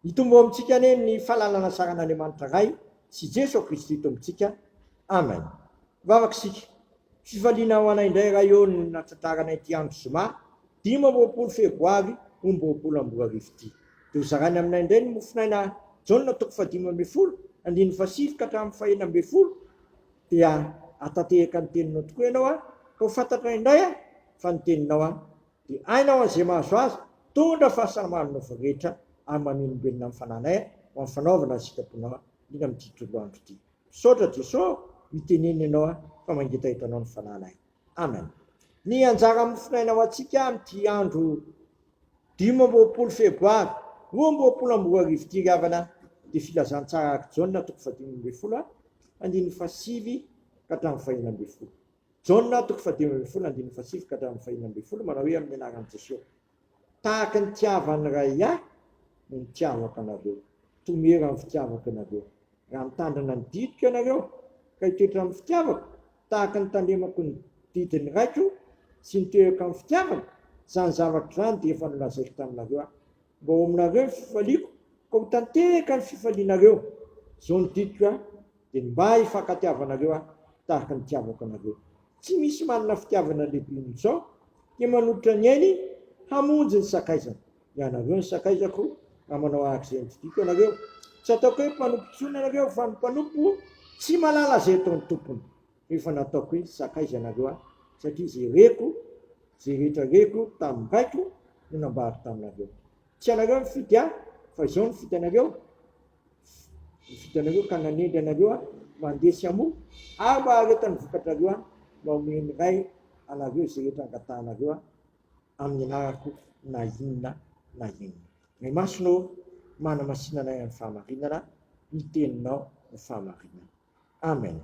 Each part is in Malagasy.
Hitombo amintsika ane ny fahalalana saran'Andriamanitra iray sy Jesosy Kristy ito amintsika. Amen. Vavakisika. Fifaliana ho anay indray raha eo ny natantara ity andro zoma 15 febroary 2024. Dia zarany aminay indray ny mofinaina Jaona 15 andiny fasivy ka hatramin'ny fahena 12 dia atanteraka ny teninao tokoa ianao ka ho fantatra indray fa ny teninao dia ainao an'izay mahazo azy tondra fahasalamanao rehetra amin'ny manolombelona amin'ny fananay ho amin'ny fanaovana ny sitraponao indrindra amin'ity tontolo andro ity. Misaotra Jesosy mitenena ianao fa mangetahitanao ny fananay. Amen. Ny anjara mofinaina ho antsika amin'ity andro 15 febroary 2024 ity ravana dia filazantsara araka Jaona 15 andiny fasivy ka hatramin'ny fahena 12. Jaona 15 andiny fasivy ka hatramin'ny fahena 12 manao hoe amin'ny anaran'i Jesosy. Tahaka ny tiavany iray aho no nitiavaka anareo. Tomera amin'ny fitiavaka anareo. Raha mitandrina ny didiko ianareo ka hitoetra amin'ny fitiavako tahaka ny tandremako ny didiny raiko sy nitoerako amin'ny fitiavako, zany zavatra zany dia efa nolazaiko taminareo mba ho aminareo ny fifaliako ka ho tanteraka ny fifalianareo. Zao ny didiko dia mba hifankatiavanareo tahaka ny tiavako anareo. Tsy misy manana fitiavana lehibe n'izao dia manolotra ny ainy hamonjy ny sakaizana. Ianareo ny sakaizako raha manao araka izay nodidiko anareo. Tsy ataoko hoe mpanompontsona anareo fa ny mpanompo tsy malala izay ataon'ny tompony. Rehefa nataoko hoe sakaiza anareo satria izay reko, izay rehetra reko tamin'ny raiko no nambary taminareo. Tsy anareo ny fidy fa izao ny fidy anareo. Ny fidy anareo ka nanendry anareo mandesy amo ary mba haretany vokatrareo mba omeny ray anareo izay rehetra angatahanareo amin'ny anarako na inona na inona. Ny masonao manamasinanay amin'ny fahamarinana, ny teninao ny fahamarinana. Amen.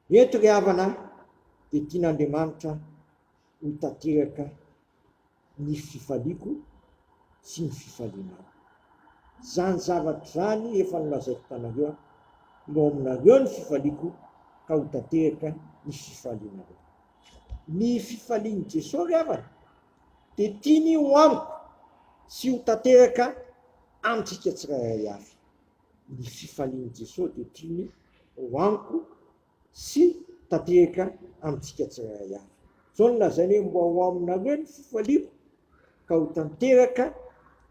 Eto ry havana dia tian'Andriamanitra ho tanteraka ny fifaliako sy ny fifalianao. Zany zavatra zany efa nolazaiko tanareo mba aminareo ny fifaliako ka ho tanteraka ny fifalianareo. Ny fifalian'i Jesosy ry havana dia tiany ho amiko sy ho tanteraka amintsika tsirairay avy. Ny fifalian'i Jesosy dia tiany ho amiko sy tanteraka amintsika tsirairay avy. Zao no lazainy hoe mba ho aminareo ny fifaliako ka ho tanteraka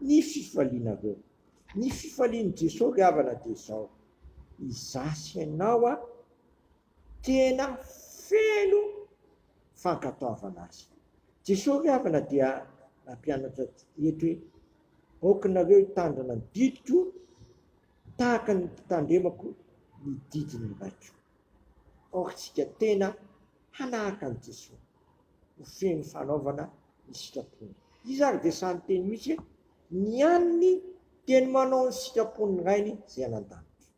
ny fifalianareo. Ny fifalian'i Jesosy ry havana dia izao: izasy ianao tena feno fankatoavana azy. Jesosy ry havana dia nampianatra eto hoe aokanareo hitandrina ny didiko tahaka ny tandremako ny didiny raiko. Tsika tena hanahaka ny Jesosy ho feno fanaovana ny sitrapony. Izy ary dia samy teny misy ny aniny teny manao ny sitrapony rainy izay anan-danitra.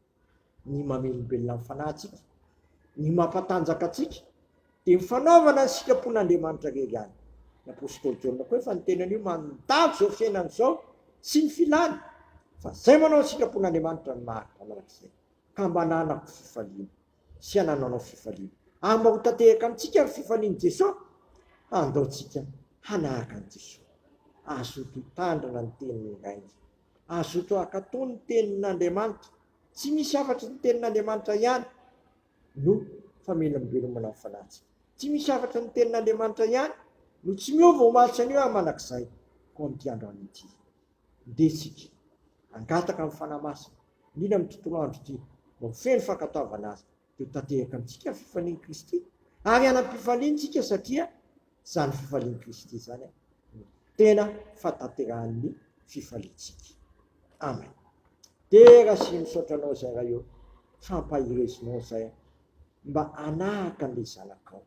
Ny mamelombelona amin'ny fanahintsika, ny mampatanjaka atsika dia mifanaovana ny sitrapon'Andriamanitra rery ihany. Ny apôstôly Jaona koa efa ny tenan'io mandalo izao fiainana izao sy ny filany fa izay manao ny sitrapon'Andriamanitra ny marika manak'izay ka mba hananako fifaliana sy hanananao fifaliana. Ary mba ho tanteraka amintsika ny fifalian'i Jesosy, andaontsika hanahaka ny Jesosy. Azoto hitandrina ny teniny rainy, azoto hakatò ny tenin'Andriamanitra. Tsy misy afatra ny tenin'Andriamanitra ihany no famelom-belomana amin'ny fanahintsika. Tsy misy afatra ny tenin'Andriamanitra ihany no tsy miova ho mahatsan'io manak'izay ko amin'ity androany ity. Ndesika angataka amin'ny fanahy masina indrindra amin'ny tontolo andro ity mba ho feno fankatoavana azy dia ho tanteraka amintsika ny fifalian'i Kristy ary hanam-pifaliantsika satria zany fifalian'i Kristy zany tena fahatanterahan'ny fifaliantsika. Amen. Dia raha sy misaotra anao izay raha eo fampahirezinao izay mba hanahaka an'ilay zanakao.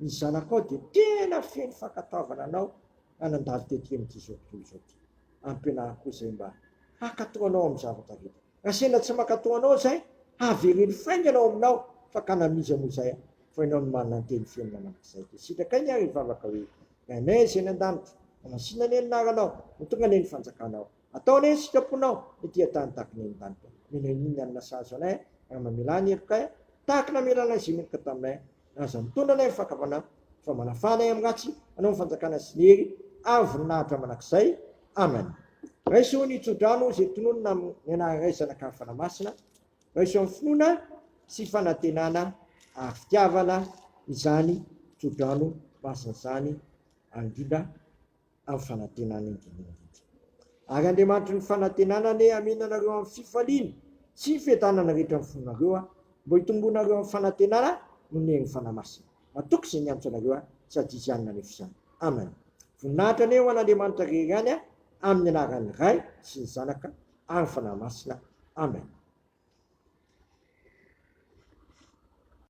Ny zanakao dia tena feno fankatoavana anao anandalo tetỳ amin'ity zao tontolo izao ty. Ampianariko izay mba hakatoanao amin'ny zavatra rehetra. Raha sendra tsy mankatoanao izay haveriny fainganao aminao fa ka namiza moa izay fa ianao no manana ny teny fiainana manak'izay. Dia sitraka iny ary mivavaka hoe ainay izay ny an-danitra mamasina ny anaranao no tonga ny fanjakanao. Ataonay ny sitraponao ety an-tany tahaka ny an-danitra. Mino iny anona sahazo anay raha mamela ny heloka tahaka namelana izay menaka taminay aza mitondra anay ny fakavana fa manafanay amin'ny ratsy anao ny fanjakana sy ny hery ary voninahitra manak'izay. Amen. raiso ny tsodrano zay tononona ny anaraisana ka fanamasina, raiso amin'ny finoana sy fanantenana ary fitiavana izany tsodrano masina izany indrindra amin'ny fanantenana indrindra. Ary Andriamanitra ny fanantenanany amenanareo amin'ny fifaliana sy fiadanana rehetra amin'ny fonareo mbo hitombonareo amin'ny fanantenana noneny fanamasina. Matoky izay niantso anareo sady izy ihany nanefa izany. Amen. Voninahitra ny eo an'Andriamanitra rery ihany amin'ny anaran'ny Ray sy ny Zanaka ary ny fanahy masina. Amen.